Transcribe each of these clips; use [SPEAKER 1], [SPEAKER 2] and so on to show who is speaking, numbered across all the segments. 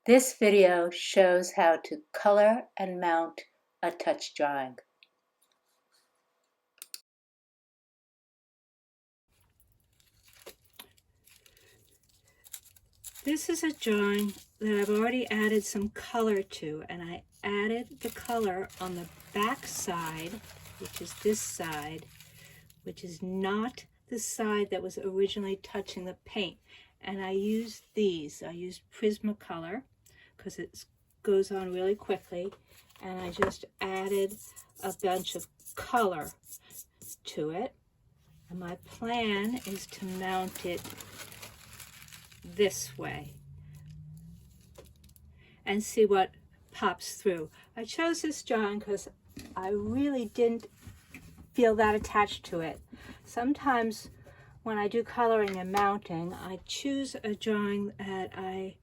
[SPEAKER 1] This video shows how to color and mount a touch drawing.
[SPEAKER 2] This is a drawing that I've already added some color to, and I added the color on the back side, which is this side, which is not the side that was originally touching the paint. And I used these. I used Prismacolor because it goes on really quickly, and I just added a bunch of color to it. And my plan is to mount it this way and see what pops through. I chose this drawing because I really didn't feel that attached to it. Sometimes when I do coloring and mounting, I choose a drawing that I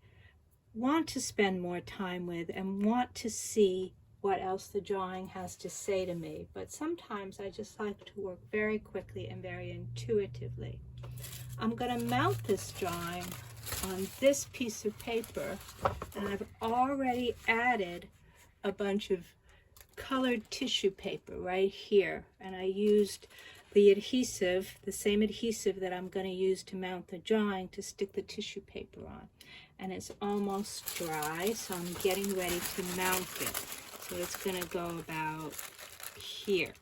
[SPEAKER 2] want to spend more time with and want to see what else the drawing has to say to me. But sometimes I just like to work very quickly and very intuitively. I'm going to mount this drawing on this piece of paper, and I've already added a bunch of colored tissue paper right here, and I used the adhesive, the same adhesive that I'm going to use to mount the drawing, to stick the tissue paper on. And it's almost dry, so I'm getting ready to mount it. So it's going to go about here.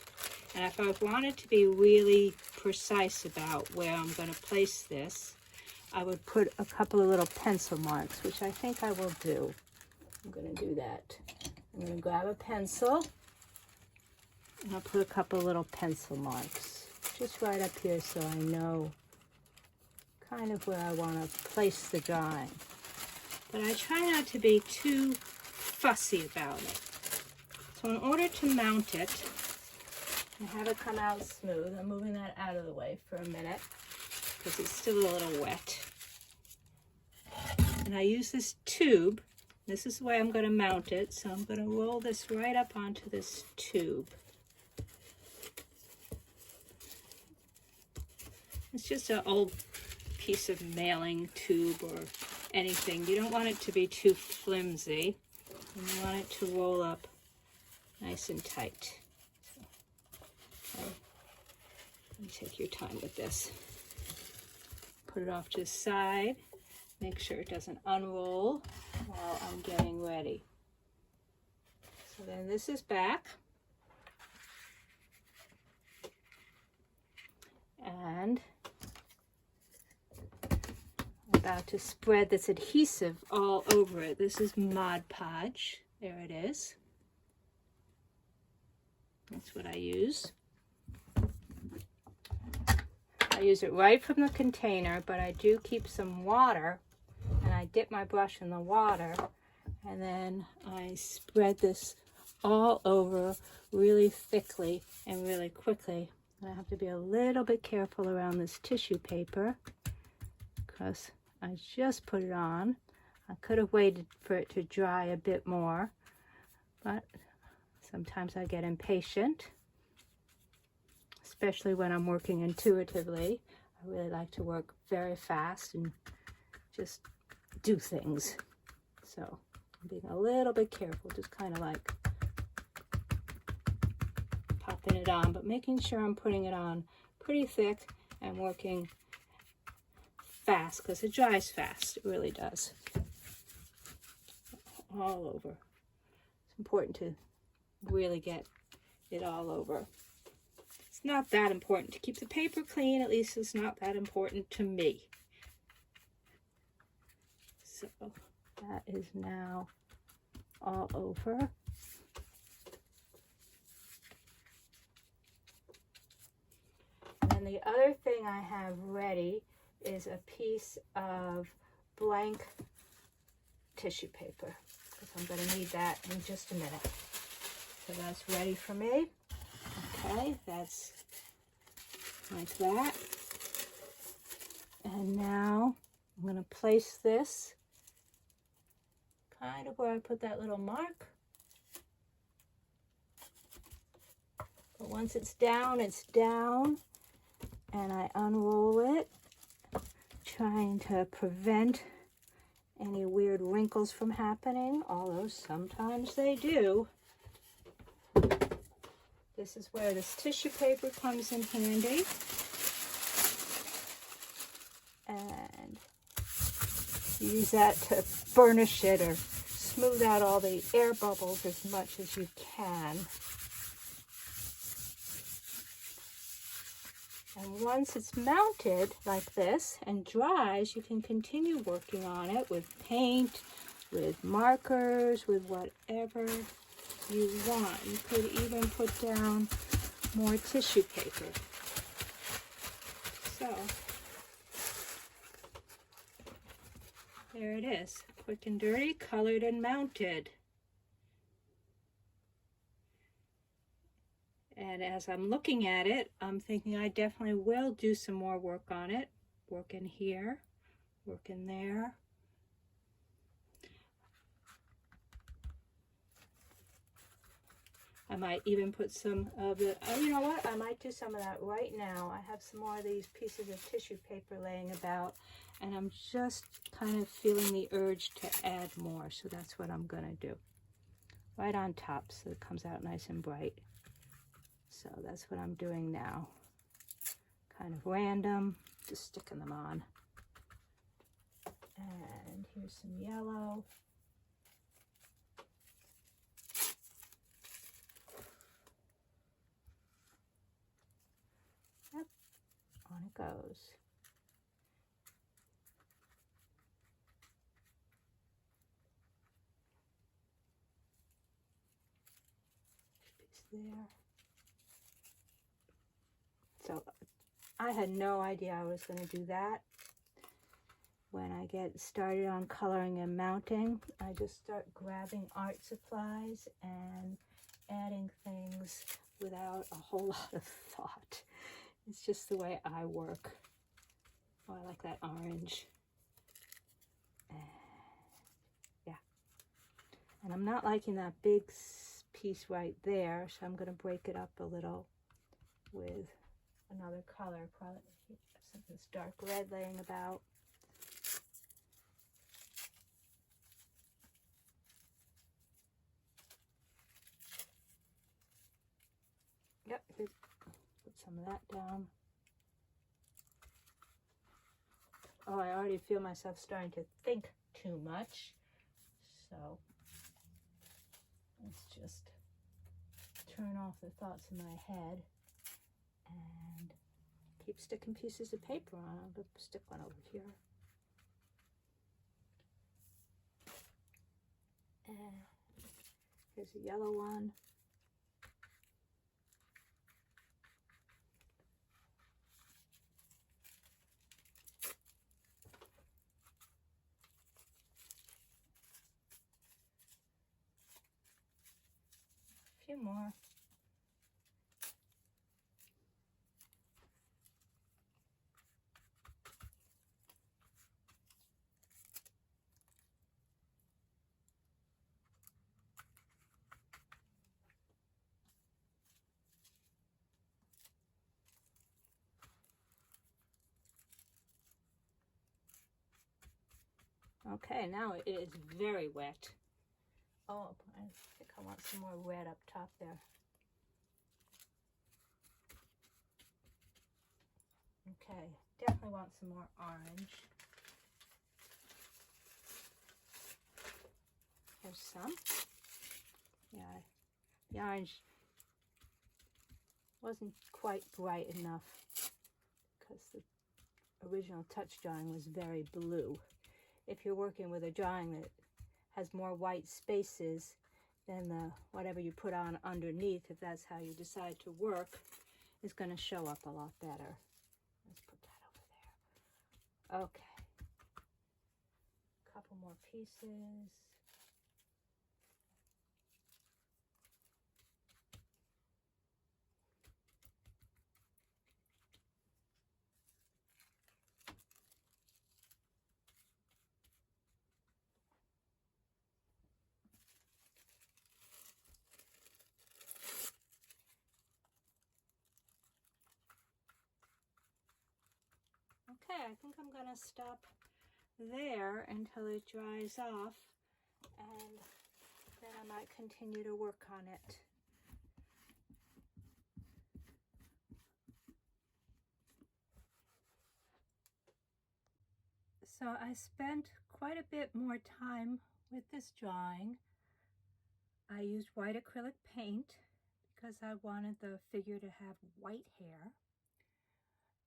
[SPEAKER 2] And if I wanted to be really precise about where I'm going to place this, I would put a couple of little pencil marks, which I think I will do. I'm going to do that. I'm going to grab a pencil, and I'll put a couple of little pencil marks just right up here so I know kind of where I want to place the drawing. But I try not to be too fussy about it. So in order to mount it and have it come out smooth, I'm moving that out of the way for a minute because it's still a little wet. And I use this tube. This is the way I'm going to mount it. So I'm going to roll this right up onto this tube. It's just an old piece of mailing tube or anything. You don't want it to be too flimsy. You want it to roll up nice and tight. So, okay. You take your time with this. Put it off to the side. Make sure it doesn't unroll while I'm getting ready. So then this is back. And I'm about to spread this adhesive all over it. This is Mod Podge. There it is. That's what I use. I use it right from the container, but I do keep some water, and I dip my brush in the water, and then I spread this all over really thickly and really quickly. I have to be a little bit careful around this tissue paper because I just put it on. I could have waited for it to dry a bit more, but sometimes I get impatient, especially when I'm working intuitively. I really like to work very fast and just do things. So I'm being a little bit careful, just kind of like popping it on, but making sure I'm putting it on pretty thick and working fast because it dries fast. It really does. All over. It's important to really get it all over. It's not that important to keep the paper clean. At least it's not that important to me. So that is now all over. And the other thing I have ready is a piece of blank tissue paper, because I'm going to need that in just a minute. So that's ready for me. Okay, that's like that. And now I'm going to place this kind of where I put that little mark. But once it's down, and I unroll it, trying to prevent any weird wrinkles from happening, although sometimes they do. This is where this tissue paper comes in handy. And use that to burnish it or smooth out all the air bubbles as much as you can. And once it's mounted like this and dries, you can continue working on it with paint, with markers, with whatever you want. You could even put down more tissue paper. So, there it is, quick and dirty, colored and mounted. And as I'm looking at it, I'm thinking I definitely will do some more work on it. Work in here, work in there. I might even put some of the, oh, you know what? I might do some of that right now. I have some more of these pieces of tissue paper laying about, and I'm just kind of feeling the urge to add more. So that's what I'm gonna do. Right on top so it comes out nice and bright. So that's what I'm doing now. Kind of random, just sticking them on. And here's some yellow. Yep, on it goes. Piece there. So I had no idea I was going to do that. When I get started on coloring and mounting, I just start grabbing art supplies and adding things without a whole lot of thought. It's just the way I work. Oh, I like that orange. And yeah. And I'm not liking that big piece right there, so I'm going to break it up a little with another color, probably something dark red laying about. Yep, put some of that down. Oh, I already feel myself starting to think too much, so let's just turn off the thoughts in my head and keep sticking pieces of paper on. I'll stick one over here. And here's a yellow one. A few more. Okay, now it is very wet. Oh, I think I want some more red up top there. Okay, definitely want some more orange. Here's some. Yeah, the orange wasn't quite bright enough because the original touch drawing was very blue. If you're working with a drawing that has more white spaces than the whatever you put on underneath, if that's how you decide to work, is going to show up a lot better. Let's put that over there. Okay. A couple more pieces. Okay, I think I'm going to stop there until it dries off, and then I might continue to work on it. So I spent quite a bit more time with this drawing. I used white acrylic paint because I wanted the figure to have white hair.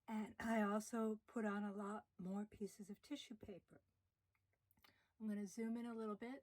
[SPEAKER 2] And I also put on a lot more pieces of tissue paper. I'm going to zoom in a little bit